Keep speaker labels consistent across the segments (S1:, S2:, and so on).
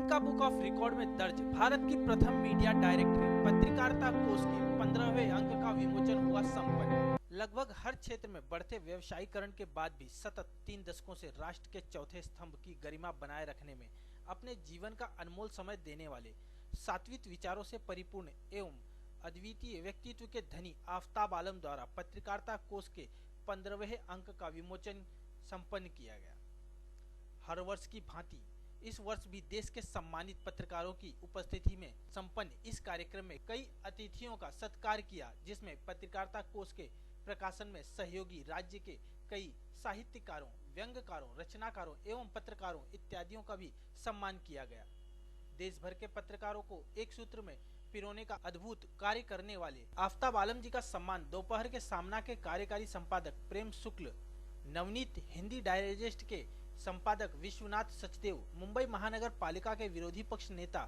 S1: Limca book of record में दर्ज भारत की प्रथम मीडिया डायरेक्टरी पत्रकारिता कोष के 15वें अंक का विमोचन हुआ संपन्न। लगभग हर क्षेत्र में बढ़ते व्यवसायीकरण के बाद भी सतत 3 दशकों से राष्ट्र के चौथे स्तंभ की गरिमा बनाए रखने में अपने जीवन का अनमोल समय देने वाले सात्विक विचारों से परिपूर्ण एवं अद्वितीय व्यक्तित्व के धनी आफताब आलम द्वारा पत्रकारिता कोष के 15वें अंक का विमोचन संपन्न किया गया। हर वर्ष की भांति इस वर्ष भी देश के सम्मानित पत्रकारों की उपस्थिति में संपन्न इस कार्यक्रम में कई अतिथियों का सत्कार किया, जिसमें पत्रकारिता कोष के प्रकाशन में सहयोगी राज्य के कई साहित्यकारों, व्यंग्यकारों, रचनाकारों एवं पत्रकारों इत्यादियों का भी सम्मान किया गया। देश भर के पत्रकारों को एक सूत्र में पिरोने का अद्भुत कार्य करने वाले आफताब आलम जी का सम्मान दोपहर के सामना के कार्यकारी संपादक प्रेम शुक्ल, नवनीत हिंदी डाइजेस्ट के संपादक विश्वनाथ सचदेव, मुंबई महानगर पालिका के विरोधी पक्ष नेता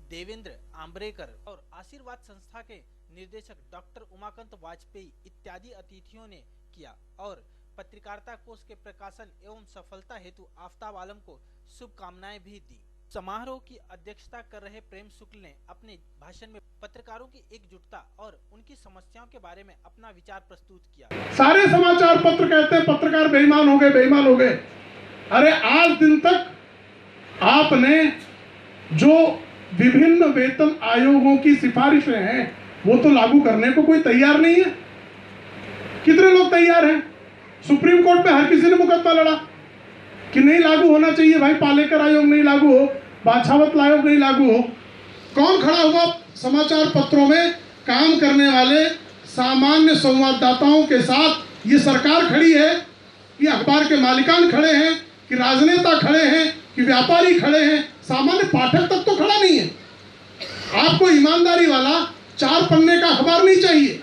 S1: देवेंद्र आम्बरेकर और आशीर्वाद संस्था के निर्देशक डॉक्टर उमाकांत वाजपेयी इत्यादि अतिथियों ने किया और पत्रकारिता कोष के प्रकाशन एवं सफलता हेतु आफताब आलम को शुभकामनाएं भी दी। समारोह की अध्यक्षता कर रहे प्रेम शुक्ल ने अपने भाषण में पत्रकारों की एकजुटता और उनकी समस्याओं के बारे में अपना विचार प्रस्तुत किया।
S2: सारे समाचार पत्र कहते हैं पत्रकार बेईमान हो गए, बेईमान हो गए। अरे आज दिन तक आपने जो विभिन्न वेतन आयोगों की सिफारिशें हैं वो तो लागू करने को कोई तैयार नहीं है। कितने लोग तैयार हैं? सुप्रीम कोर्ट में हर किसी ने मुकदमा लड़ा कि नहीं लागू होना चाहिए भाई, पालेकर आयोग नहीं लागू हो, बाछावत आयोग नहीं लागू हो। कौन खड़ा हुआ समाचार पत्रों में काम करने वाले सामान्य संवाददाताओं के साथ? ये सरकार खड़ी है, ये अखबार के मालिकान खड़े हैं, कि राजनेता खड़े हैं, कि व्यापारी खड़े हैं, सामान्य पाठक तक तो खड़ा नहीं है। आपको ईमानदारी वाला 4 पन्ने का अखबार नहीं चाहिए,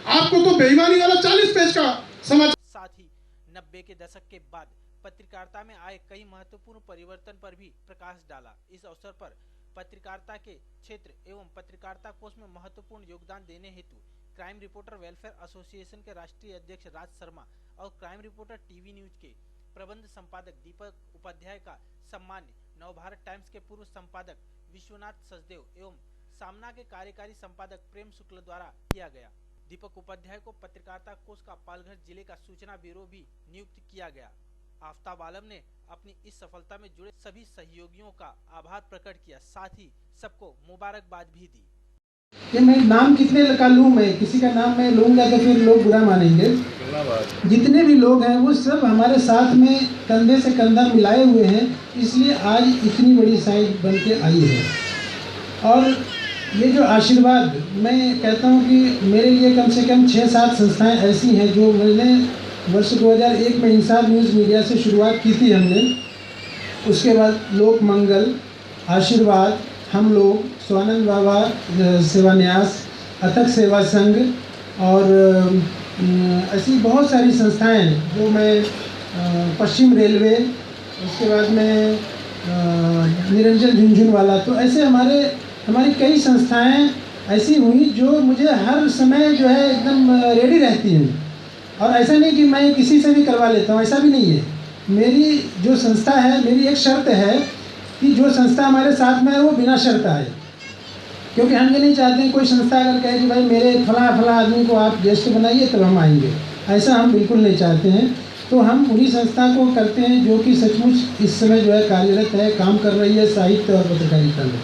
S2: आपको तो बेईमानी वाला 40 पेज का समाचार।
S1: साथ ही 90 के दशक के बाद पत्रकारिता में आए कई महत्वपूर्ण परिवर्तन पर भी प्रकाश डाला। इस अवसर पर पत्रकारिता के क्षेत्र एवं पत्रकारिता कोष में महत्वपूर्ण योगदान देने हेतु क्राइम रिपोर्टर वेलफेयर एसोसिएशन के राष्ट्रीय अध्यक्ष राज शर्मा और क्राइम रिपोर्टर टीवी न्यूज के प्रबंध संपादक दीपक उपाध्याय का सम्मान नवभारत टाइम्स के पूर्व संपादक विश्वनाथ सचदेव एवं सामना के कार्यकारी संपादक प्रेम शुक्ल द्वारा किया गया। दीपक उपाध्याय को पत्रकारिता कोष का पालघर जिले का सूचना ब्यूरो भी नियुक्त किया गया। आफताब आलम ने अपनी इस सफलता में जुड़े सभी सहयोगियों का आभार प्रकट किया, साथ ही सबको मुबारकबाद भी दी।
S3: कि मैं नाम कितने का लूँ, मैं किसी का नाम मैं लूँगा तो फिर लोग बुरा मानेंगे। जितने भी लोग हैं वो सब हमारे साथ में कंधे से कंधा मिलाए हुए हैं, इसलिए आज इतनी बड़ी साइज बन के आई है। और ये जो आशीर्वाद, मैं कहता हूँ कि मेरे लिए कम से कम 6-7 संस्थाएं ऐसी हैं जो मैंने वर्ष 2001 में इंसाफ न्यूज़ मीडिया से शुरुआत की थी हमने। उसके बाद लोक मंगल, आशीर्वाद, हम लोग, स्वानंद बाबा सेवा न्यास, अथक सेवा संघ और ऐसी बहुत सारी संस्थाएं जो मैं पश्चिम रेलवे, उसके बाद में निरंजन झुंझुनवाला, तो ऐसे हमारी कई संस्थाएं ऐसी हुई जो मुझे हर समय जो है एकदम रेडी रहती हैं। और ऐसा नहीं कि मैं किसी से भी करवा लेता हूँ, ऐसा भी नहीं है। मेरी जो संस्था है, मेरी एक शर्त है कि जो संस्था हमारे साथ में है वो बिना शर्त आए, क्योंकि हम ये नहीं चाहते हैं कोई संस्था अगर कहे कि भाई मेरे फला आदमी को आप गेस्ट बनाइए तब हम आएंगे, ऐसा हम बिल्कुल नहीं चाहते हैं। तो हम उन्हीं संस्था को करते हैं जो कि सचमुच इस समय जो है कार्यरत है, काम कर रही है साहित्य और पत्रकारिता में।